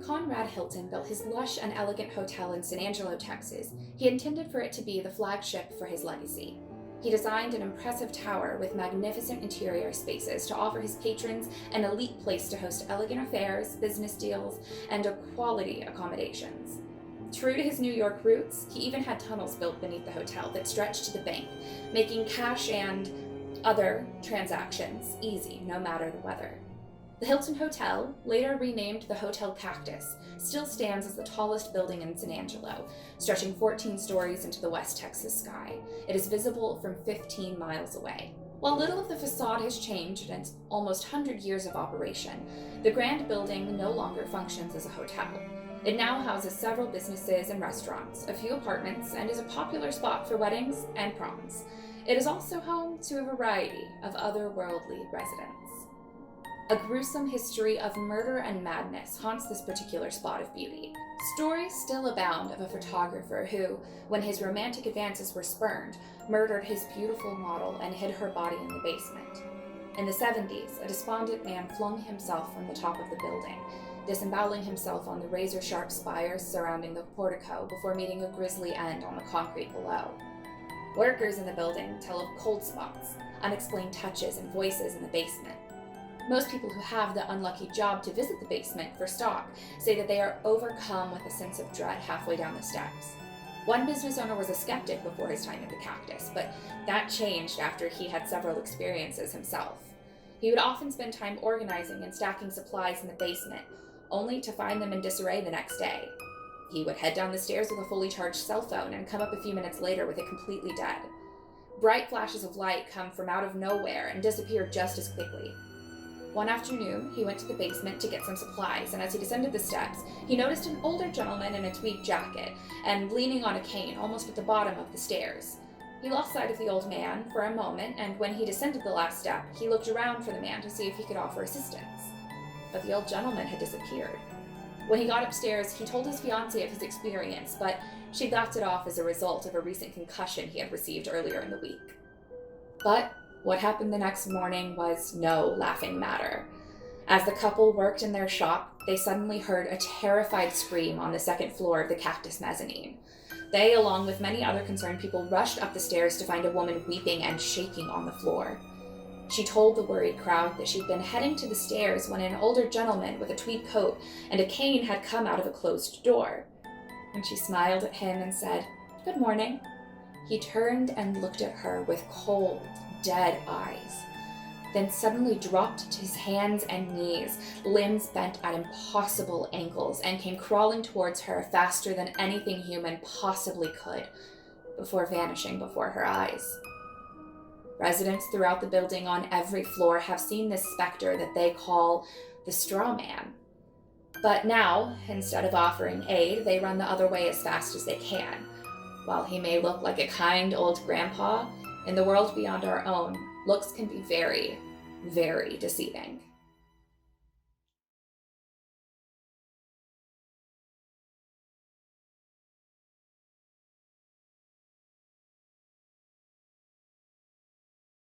When Conrad Hilton built his lush and elegant hotel in San Angelo, Texas, he intended for it to be the flagship for his legacy. He designed an impressive tower with magnificent interior spaces to offer his patrons an elite place to host elegant affairs, business deals, and quality accommodations. True to his New York roots, he even had tunnels built beneath the hotel that stretched to the bank, making cash and other transactions easy, no matter the weather. The Hilton Hotel, later renamed the Hotel Cactus, still stands as the tallest building in San Angelo, stretching 14 stories into the West Texas sky. It is visible from 15 miles away. While little of the facade has changed in its almost 100 years of operation, the grand building no longer functions as a hotel. It now houses several businesses and restaurants, a few apartments, and is a popular spot for weddings and proms. It is also home to a variety of otherworldly residents. A gruesome history of murder and madness haunts this particular spot of beauty. Stories still abound of a photographer who, when his romantic advances were spurned, murdered his beautiful model and hid her body in the basement. In the 70s, a despondent man flung himself from the top of the building, disemboweling himself on the razor-sharp spires surrounding the portico before meeting a grisly end on the concrete below. Workers in the building tell of cold spots, unexplained touches, and voices in the basement. Most people who have the unlucky job to visit the basement for stock say that they are overcome with a sense of dread halfway down the steps. One business owner was a skeptic before his time at the Cactus, but that changed after he had several experiences himself. He would often spend time organizing and stacking supplies in the basement, only to find them in disarray the next day. He would head down the stairs with a fully charged cell phone and come up a few minutes later with it completely dead. Bright flashes of light come from out of nowhere and disappear just as quickly. One afternoon, he went to the basement to get some supplies, and as he descended the steps, he noticed an older gentleman in a tweed jacket and leaning on a cane almost at the bottom of the stairs. He lost sight of the old man for a moment, and when he descended the last step, he looked around for the man to see if he could offer assistance. But the old gentleman had disappeared. When he got upstairs, he told his fiancée of his experience, but she laughed it off as a result of a recent concussion he had received earlier in the week. But what happened the next morning was no laughing matter. As the couple worked in their shop, they suddenly heard a terrified scream on the second floor of the Cactus mezzanine. They, along with many other concerned people, rushed up the stairs to find a woman weeping and shaking on the floor. She told the worried crowd that she'd been heading to the stairs when an older gentleman with a tweed coat and a cane had come out of a closed door. When she smiled at him and said, "Good morning," he turned and looked at her with cold, dead eyes, then suddenly dropped to his hands and knees, limbs bent at impossible angles, and came crawling towards her faster than anything human possibly could, before vanishing before her eyes. Residents throughout the building on every floor have seen this specter that they call the Straw Man. But now, instead of offering aid, they run the other way as fast as they can. While he may look like a kind old grandpa, in the world beyond our own, looks can be very, very deceiving.